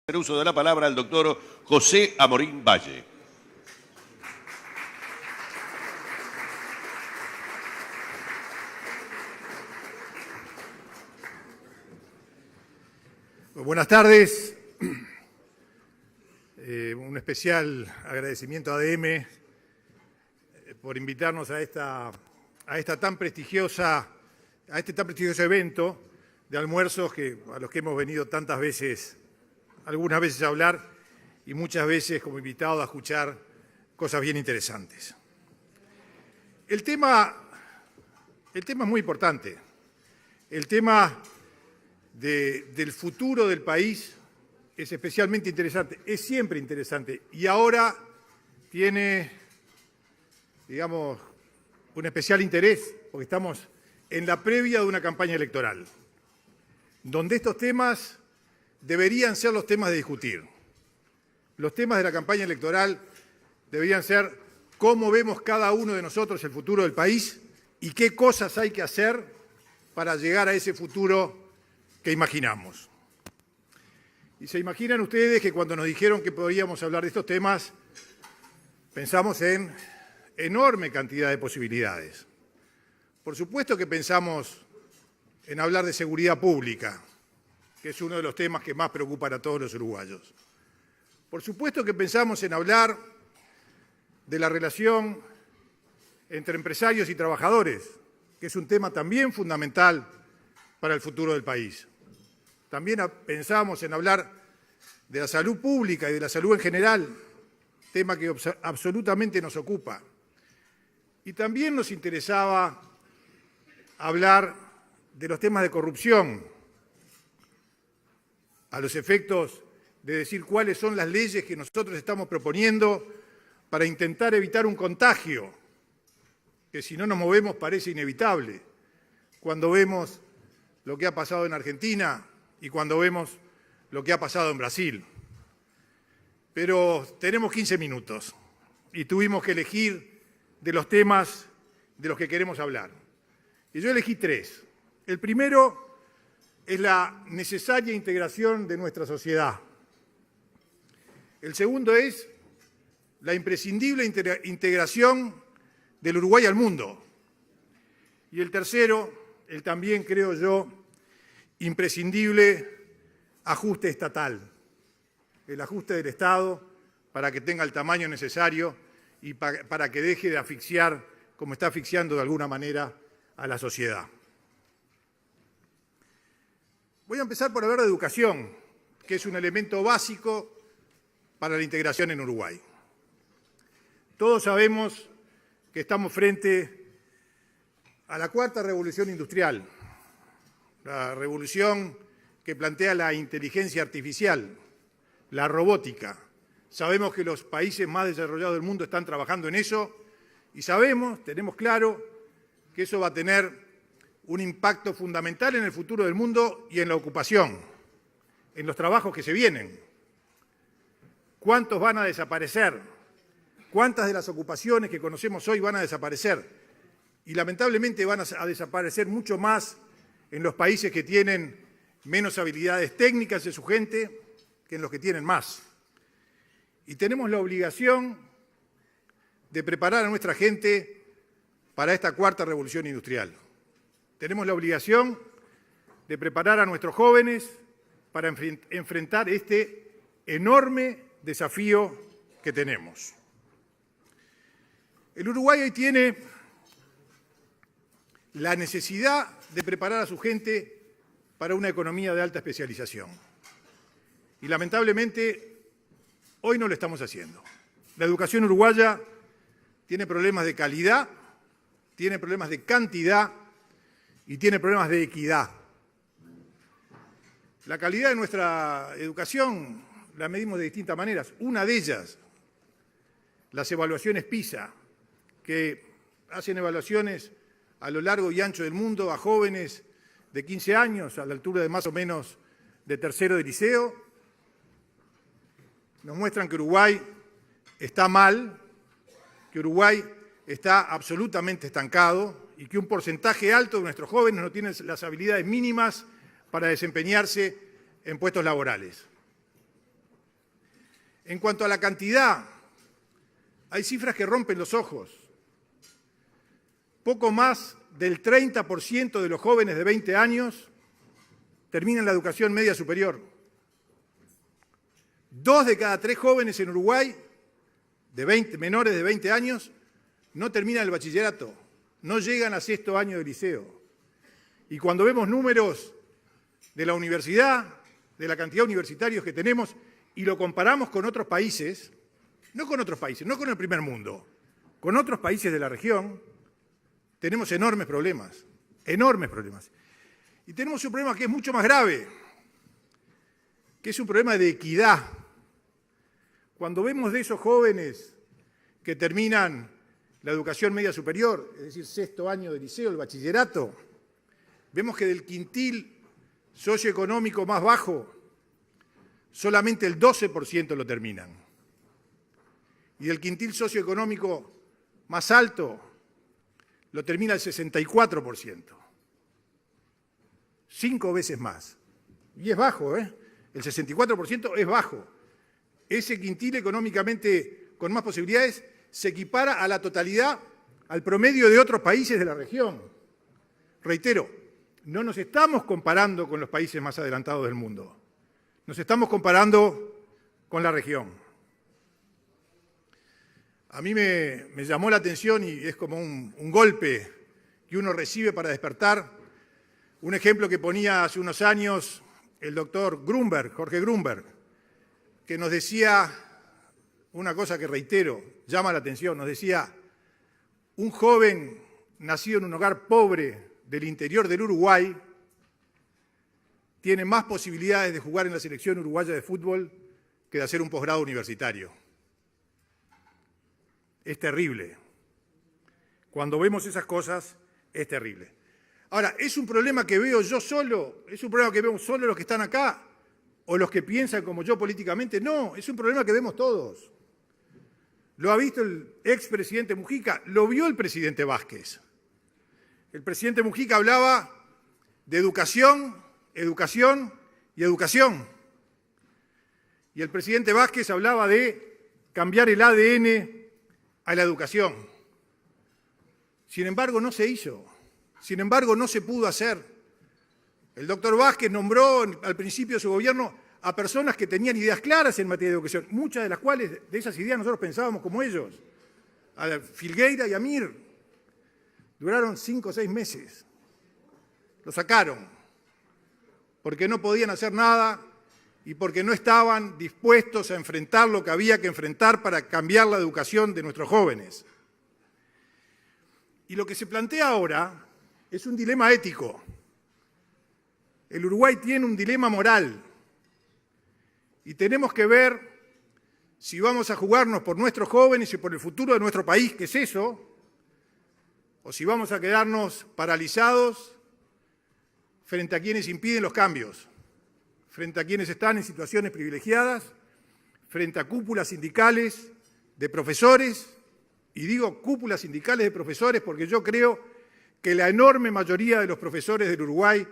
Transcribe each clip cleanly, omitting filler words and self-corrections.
El uso de la palabra al doctor José Amorín Valle. Buenas tardes. Un especial agradecimiento a ADM por invitarnos a este tan prestigioso evento de almuerzos a los que hemos venido tantas veces, algunas veces a hablar y muchas veces como invitados a escuchar cosas bien interesantes. El tema es muy importante. El tema del futuro del país es especialmente interesante, es siempre interesante y ahora tiene, digamos, un especial interés porque estamos en la previa de una campaña electoral, donde estos temas deberían ser los temas de discutir. Los temas de la campaña electoral deberían ser cómo vemos cada uno de nosotros el futuro del país y qué cosas hay que hacer para llegar a ese futuro que imaginamos. Y se imaginan ustedes que cuando nos dijeron que podíamos hablar de estos temas, pensamos en enorme cantidad de posibilidades. Por supuesto que pensamos en hablar de seguridad pública, que es uno de los temas que más preocupan a todos los uruguayos. Por supuesto que pensamos en hablar de la relación entre empresarios y trabajadores, que es un tema también fundamental para el futuro del país. También pensamos en hablar de la salud pública y de la salud en general, tema que absolutamente nos ocupa. Y también nos interesaba hablar de los temas de corrupción, a los efectos de decir cuáles son las leyes que nosotros estamos proponiendo para intentar evitar un contagio, que si no nos movemos parece inevitable. Cuando vemos lo que ha pasado en Argentina y cuando vemos lo que ha pasado en Brasil. Pero tenemos 15 minutos y tuvimos que elegir de los temas de los que queremos hablar. Y yo elegí 3. El primero es la necesaria integración de nuestra sociedad. El segundo es la imprescindible integración del Uruguay al mundo. Y el tercero, el también, creo yo, imprescindible ajuste estatal, el ajuste del Estado para que tenga el tamaño necesario y para que deje de asfixiar, como está asfixiando de alguna manera, a la sociedad. Voy a empezar por hablar de educación, que es un elemento básico para la integración en Uruguay. Todos sabemos que estamos frente a la cuarta revolución industrial, la revolución que plantea la inteligencia artificial, la robótica. Sabemos que los países más desarrollados del mundo están trabajando en eso y tenemos claro que eso va a tener un impacto fundamental en el futuro del mundo y en la ocupación, en los trabajos que se vienen. ¿Cuántos van a desaparecer? ¿Cuántas de las ocupaciones que conocemos hoy van a desaparecer? Y lamentablemente van a desaparecer mucho más en los países que tienen menos habilidades técnicas de su gente que en los que tienen más. Y tenemos la obligación de preparar a nuestra gente para esta cuarta revolución industrial. Tenemos la obligación de preparar a nuestros jóvenes para enfrentar este enorme desafío que tenemos. El Uruguay hoy tiene la necesidad de preparar a su gente para una economía de alta especialización. Y lamentablemente, hoy no lo estamos haciendo. La educación uruguaya tiene problemas de calidad, tiene problemas de cantidad y tiene problemas de equidad. La calidad de nuestra educación la medimos de distintas maneras. Una de ellas, las evaluaciones PISA, que hacen evaluaciones a lo largo y ancho del mundo a jóvenes de 15 años, a la altura de más o menos de tercero de liceo, nos muestran que Uruguay está mal, que Uruguay está absolutamente estancado y que un porcentaje alto de nuestros jóvenes no tienen las habilidades mínimas para desempeñarse en puestos laborales. En cuanto a la cantidad, hay cifras que rompen los ojos. Poco más del 30% de los jóvenes de 20 años terminan la educación media superior. 2 de cada 3 jóvenes en Uruguay, menores de 20 años, no terminan el bachillerato, no llegan a sexto año de liceo. Y cuando vemos números de la universidad, de la cantidad de universitarios que tenemos, y lo comparamos con otros países, no con otros países, no con el primer mundo, con otros países de la región, tenemos enormes problemas, enormes problemas. Y tenemos un problema que es mucho más grave, que es un problema de equidad. Cuando vemos de esos jóvenes que terminan la educación media superior, es decir, sexto año de liceo, el bachillerato, vemos que del quintil socioeconómico más bajo, solamente el 12% lo terminan. Y del quintil socioeconómico más alto, lo termina el 64%. 5 veces más. Y es bajo, ¿eh? El 64% es bajo. Ese quintil económicamente con más posibilidades se equipara a la totalidad, al promedio de otros países de la región. Reitero, no nos estamos comparando con los países más adelantados del mundo. Nos estamos comparando con la región. A mí me llamó la atención y es como un golpe que uno recibe para despertar. Un ejemplo que ponía hace unos años el doctor Grunberg, Jorge Grunberg, que nos decía una cosa que reitero, llama la atención, nos decía, un joven nacido en un hogar pobre del interior del Uruguay tiene más posibilidades de jugar en la selección uruguaya de fútbol que de hacer un posgrado universitario. Es terrible. Cuando vemos esas cosas, es terrible. Ahora, ¿es un problema que veo yo solo? ¿Es un problema que vemos solo los que están acá? ¿O los que piensan como yo políticamente? No, es un problema que vemos todos. Lo ha visto el expresidente Mujica, lo vio el presidente Vázquez. El presidente Mujica hablaba de educación, educación y educación. Y el presidente Vázquez hablaba de cambiar el ADN a la educación. Sin embargo, no se hizo. Sin embargo, no se pudo hacer. El doctor Vázquez nombró al principio de su gobierno a personas que tenían ideas claras en materia de educación, muchas de las cuales de esas ideas nosotros pensábamos como ellos, a Filgueira y a Mir. Duraron 5 o 6 meses. Lo sacaron, porque no podían hacer nada y porque no estaban dispuestos a enfrentar lo que había que enfrentar para cambiar la educación de nuestros jóvenes. Y lo que se plantea ahora es un dilema ético. El Uruguay tiene un dilema moral y tenemos que ver si vamos a jugarnos por nuestros jóvenes y por el futuro de nuestro país, que es eso, o si vamos a quedarnos paralizados frente a quienes impiden los cambios, frente a quienes están en situaciones privilegiadas, frente a cúpulas sindicales de profesores, y digo cúpulas sindicales de profesores porque yo creo que la enorme mayoría de los profesores del Uruguay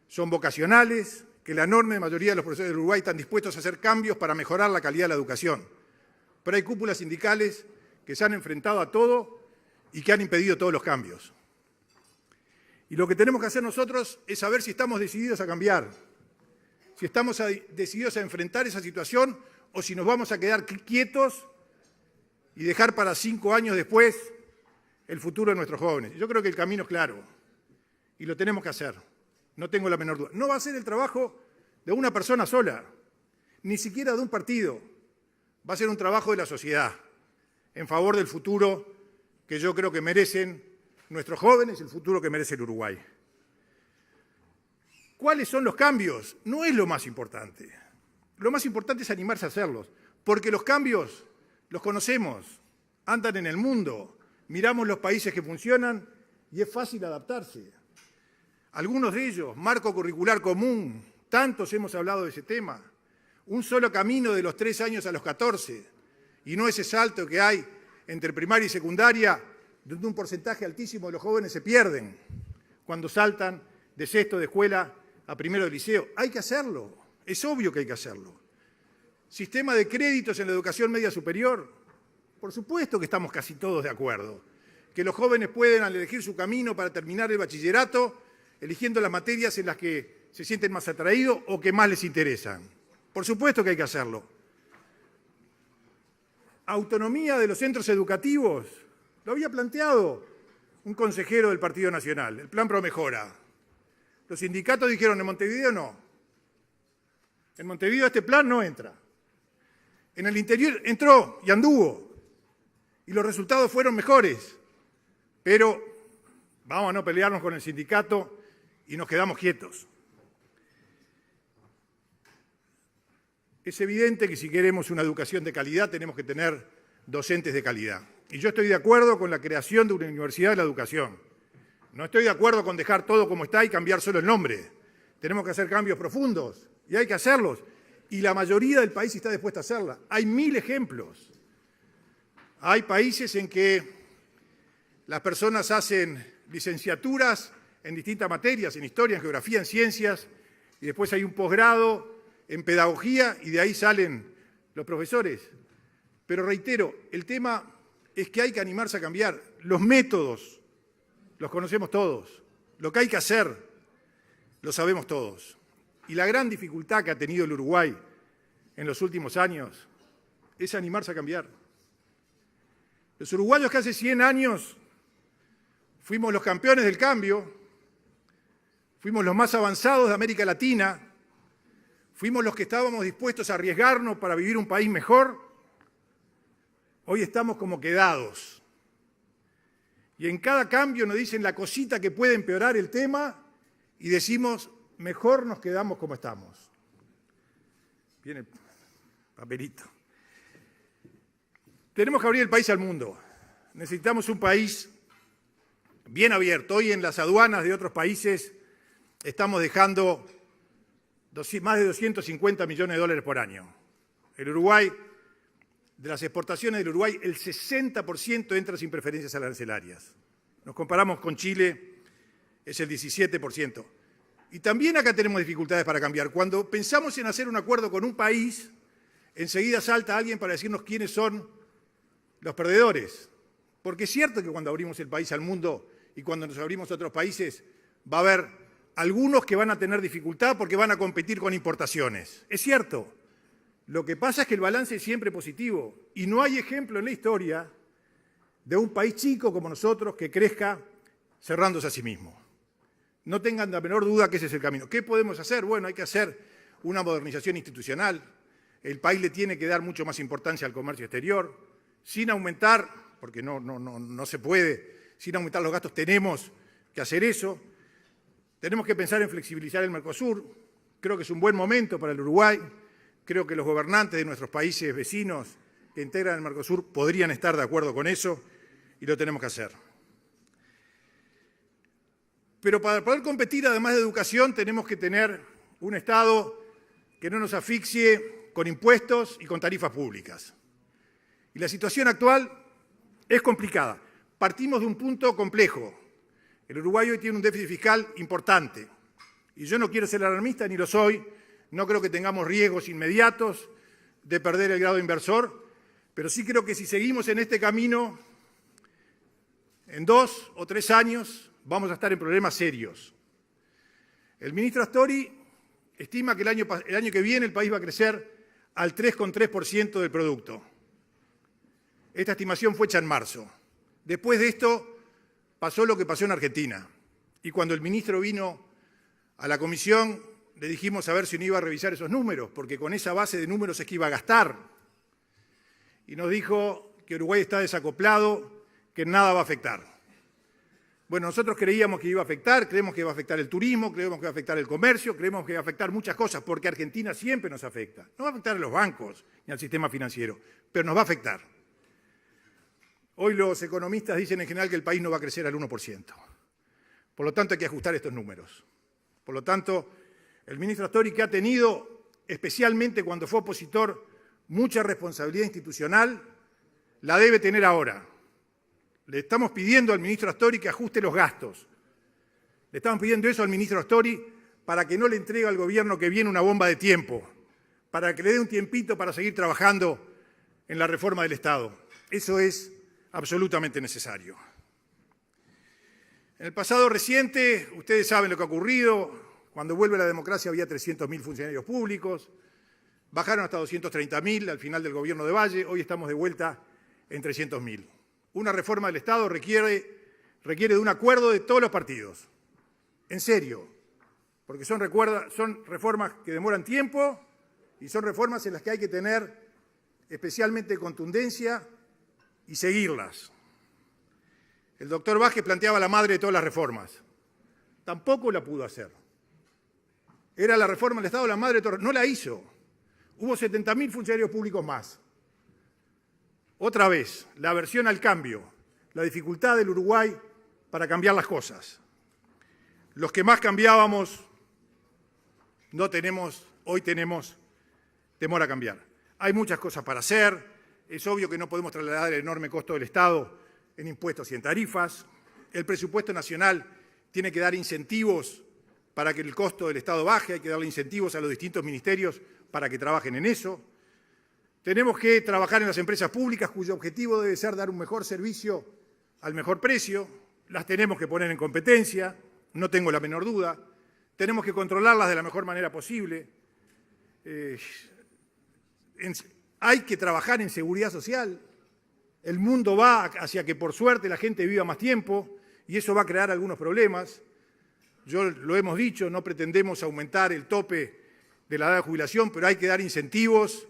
son vocacionales, que la enorme mayoría de los profesores del Uruguay están dispuestos a hacer cambios para mejorar la calidad de la educación. Pero hay cúpulas sindicales que se han enfrentado a todo y que han impedido todos los cambios. Y lo que tenemos que hacer nosotros es saber si estamos decididos a cambiar, si estamos decididos a enfrentar esa situación o si nos vamos a quedar quietos y dejar para 5 años después el futuro de nuestros jóvenes. Yo creo que el camino es claro y lo tenemos que hacer, no tengo la menor duda. No va a ser el trabajo de una persona sola, ni siquiera de un partido, va a ser un trabajo de la sociedad en favor del futuro que yo creo que merecen nuestros jóvenes y el futuro que merece el Uruguay. ¿Cuáles son los cambios? No es lo más importante. Lo más importante es animarse a hacerlos, porque los cambios los conocemos, andan en el mundo, miramos los países que funcionan y es fácil adaptarse. Algunos de ellos, marco curricular común, tantos hemos hablado de ese tema, un solo camino de los 3 años a los 14, y no ese salto que hay entre primaria y secundaria, donde un porcentaje altísimo de los jóvenes se pierden cuando saltan de sexto de escuela a primero de liceo. Hay que hacerlo, es obvio que hay que hacerlo. Sistema de créditos en la educación media superior. Por supuesto que estamos casi todos de acuerdo. Que los jóvenes puedan elegir su camino para terminar el bachillerato, eligiendo las materias en las que se sienten más atraídos o que más les interesan. Por supuesto que hay que hacerlo. Autonomía de los centros educativos. Lo había planteado un consejero del Partido Nacional, el Plan Pro Mejora. Los sindicatos dijeron, en Montevideo no. En Montevideo este plan no entra. En el interior entró y anduvo. Y los resultados fueron mejores. Pero vamos a no pelearnos con el sindicato y nos quedamos quietos. Es evidente que si queremos una educación de calidad tenemos que tener docentes de calidad. Y yo estoy de acuerdo con la creación de una universidad de la educación. No estoy de acuerdo con dejar todo como está y cambiar solo el nombre. Tenemos que hacer cambios profundos y hay que hacerlos. Y la mayoría del país está dispuesta a hacerla. Hay 1000 ejemplos. Hay países en que las personas hacen licenciaturas en distintas materias, en historia, en geografía, en ciencias, y después hay un posgrado en pedagogía y de ahí salen los profesores. Pero reitero, el tema es que hay que animarse a cambiar. Los métodos los conocemos todos. Lo que hay que hacer lo sabemos todos. Y la gran dificultad que ha tenido el Uruguay en los últimos años es animarse a cambiar. Los uruguayos que hace 100 años fuimos los campeones del cambio, fuimos los más avanzados de América Latina, fuimos los que estábamos dispuestos a arriesgarnos para vivir un país mejor, hoy estamos como quedados. Y en cada cambio nos dicen la cosita que puede empeorar el tema y decimos, mejor nos quedamos como estamos. Viene el papelito. Tenemos que abrir el país al mundo. Necesitamos un país bien abierto. Hoy en las aduanas de otros países estamos dejando más de 250 millones de dólares por año. El Uruguay, de las exportaciones del Uruguay, el 60% entra sin preferencias arancelarias. Nos comparamos con Chile, es el 17%. Y también acá tenemos dificultades para cambiar. Cuando pensamos en hacer un acuerdo con un país, enseguida salta alguien para decirnos quiénes son los perdedores. Porque es cierto que cuando abrimos el país al mundo y cuando nos abrimos a otros países, va a haber algunos que van a tener dificultad porque van a competir con importaciones. Es cierto. Lo que pasa es que el balance es siempre positivo y no hay ejemplo en la historia de un país chico como nosotros que crezca cerrándose a sí mismo. No tengan la menor duda que ese es el camino. ¿Qué podemos hacer? Bueno, hay que hacer una modernización institucional. El país le tiene que dar mucho más importancia al comercio exterior, sin aumentar, porque no se puede, sin aumentar los gastos tenemos que hacer eso. Tenemos que pensar en flexibilizar el Mercosur. Creo que es un buen momento para el Uruguay. Creo que los gobernantes de nuestros países vecinos que integran el Mercosur podrían estar de acuerdo con eso y lo tenemos que hacer. Pero para poder competir, además de educación, tenemos que tener un Estado que no nos asfixie con impuestos y con tarifas públicas. Y la situación actual es complicada. Partimos de un punto complejo. El Uruguay hoy tiene un déficit fiscal importante. Y yo no quiero ser alarmista, ni lo soy. No creo que tengamos riesgos inmediatos de perder el grado inversor, pero sí creo que si seguimos en este camino, en 2 o 3 años vamos a estar en problemas serios. El ministro Astori estima que el año que viene el país va a crecer al 3,3% del producto. Esta estimación fue hecha en marzo. Después de esto pasó lo que pasó en Argentina. Y cuando el ministro vino a la comisión, le dijimos a ver si no iba a revisar esos números, porque con esa base de números es que iba a gastar. Y nos dijo que Uruguay está desacoplado, que nada va a afectar. Bueno, nosotros creíamos que iba a afectar, creemos que va a afectar el turismo, creemos que va a afectar el comercio, creemos que va a afectar muchas cosas, porque Argentina siempre nos afecta. No va a afectar a los bancos ni al sistema financiero, pero nos va a afectar. Hoy los economistas dicen en general que el país no va a crecer al 1%. Por lo tanto, hay que ajustar estos números. Por lo tanto, el ministro Astori, que ha tenido, especialmente cuando fue opositor, mucha responsabilidad institucional, la debe tener ahora. Le estamos pidiendo al ministro Astori que ajuste los gastos. Le estamos pidiendo eso al ministro Astori para que no le entregue al gobierno que viene una bomba de tiempo, para que le dé un tiempito para seguir trabajando en la reforma del Estado. Eso es absolutamente necesario. En el pasado reciente, ustedes saben lo que ha ocurrido. Cuando vuelve la democracia había 300.000 funcionarios públicos, bajaron hasta 230.000 al final del gobierno de Valle, hoy estamos de vuelta en 300.000. Una reforma del Estado requiere de un acuerdo de todos los partidos, en serio, porque son reformas que demoran tiempo y son reformas en las que hay que tener especialmente contundencia y seguirlas. El doctor Vázquez planteaba la madre de todas las reformas. Tampoco la pudo hacer. Era la reforma del Estado la madre de todas. No la hizo. Hubo 70.000 funcionarios públicos más. Otra vez, la aversión al cambio, la dificultad del Uruguay para cambiar las cosas. Los que más cambiábamos, hoy tenemos temor a cambiar. Hay muchas cosas para hacer. Es obvio que no podemos trasladar el enorme costo del Estado en impuestos y en tarifas. El presupuesto nacional tiene que dar incentivos para que el costo del Estado baje, hay que darle incentivos a los distintos ministerios para que trabajen en eso. Tenemos que trabajar en las empresas públicas cuyo objetivo debe ser dar un mejor servicio al mejor precio. Las tenemos que poner en competencia, no tengo la menor duda. Tenemos que controlarlas de la mejor manera posible. Hay que trabajar en seguridad social. El mundo va hacia que, por suerte, la gente viva más tiempo y eso va a crear algunos problemas. Lo hemos dicho, no pretendemos aumentar el tope de la edad de jubilación, pero hay que dar incentivos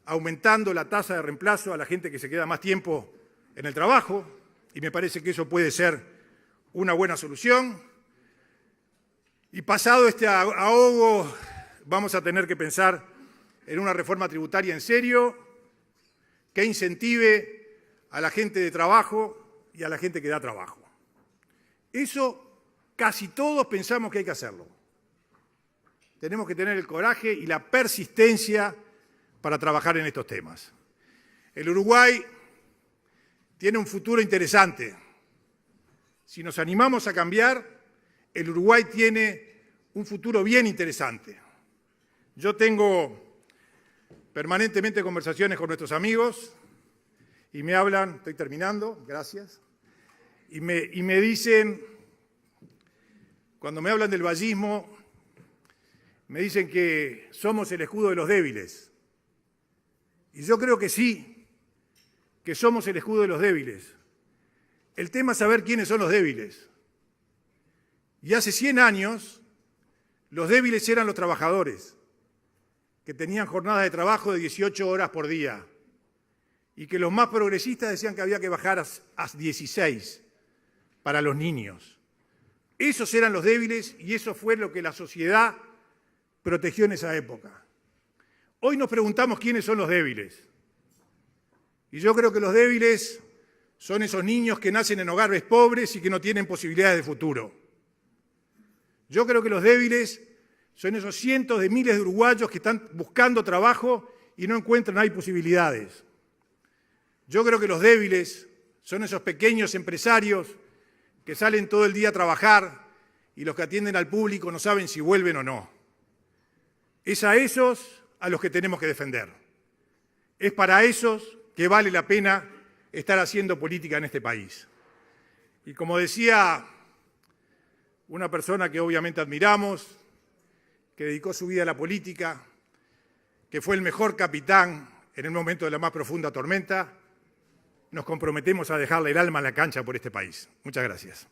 aumentando la tasa de reemplazo a la gente que se queda más tiempo en el trabajo, y me parece que eso puede ser una buena solución. Y pasado este ahogo, vamos a tener que pensar en una reforma tributaria en serio que incentive a la gente de trabajo y a la gente que da trabajo. Eso casi todos pensamos que hay que hacerlo. Tenemos que tener el coraje y la persistencia para trabajar en estos temas. El Uruguay tiene un futuro interesante. Si nos animamos a cambiar, el Uruguay tiene un futuro bien interesante. Yo tengo permanentemente conversaciones con nuestros amigos y me hablan, estoy terminando, gracias, y me dicen, cuando me hablan del vallismo, me dicen que somos el escudo de los débiles. Y yo creo que sí, que somos el escudo de los débiles. El tema es saber quiénes son los débiles. Y hace 100 años, los débiles eran los trabajadores, que tenían jornadas de trabajo de 18 horas por día, y que los más progresistas decían que había que bajar a 16 para los niños. Esos eran los débiles y eso fue lo que la sociedad protegió en esa época. Hoy nos preguntamos quiénes son los débiles. Y yo creo que los débiles son esos niños que nacen en hogares pobres y que no tienen posibilidades de futuro. Yo creo que los débiles son esos cientos de miles de uruguayos que están buscando trabajo y no encuentran ahí posibilidades. Yo creo que los débiles son esos pequeños empresarios que salen todo el día a trabajar y los que atienden al público no saben si vuelven o no. Es a esos a los que tenemos que defender. Es para esos que vale la pena estar haciendo política en este país. Y como decía una persona que obviamente admiramos, que dedicó su vida a la política, que fue el mejor capitán en el momento de la más profunda tormenta, nos comprometemos a dejarle el alma en la cancha por este país. Muchas gracias.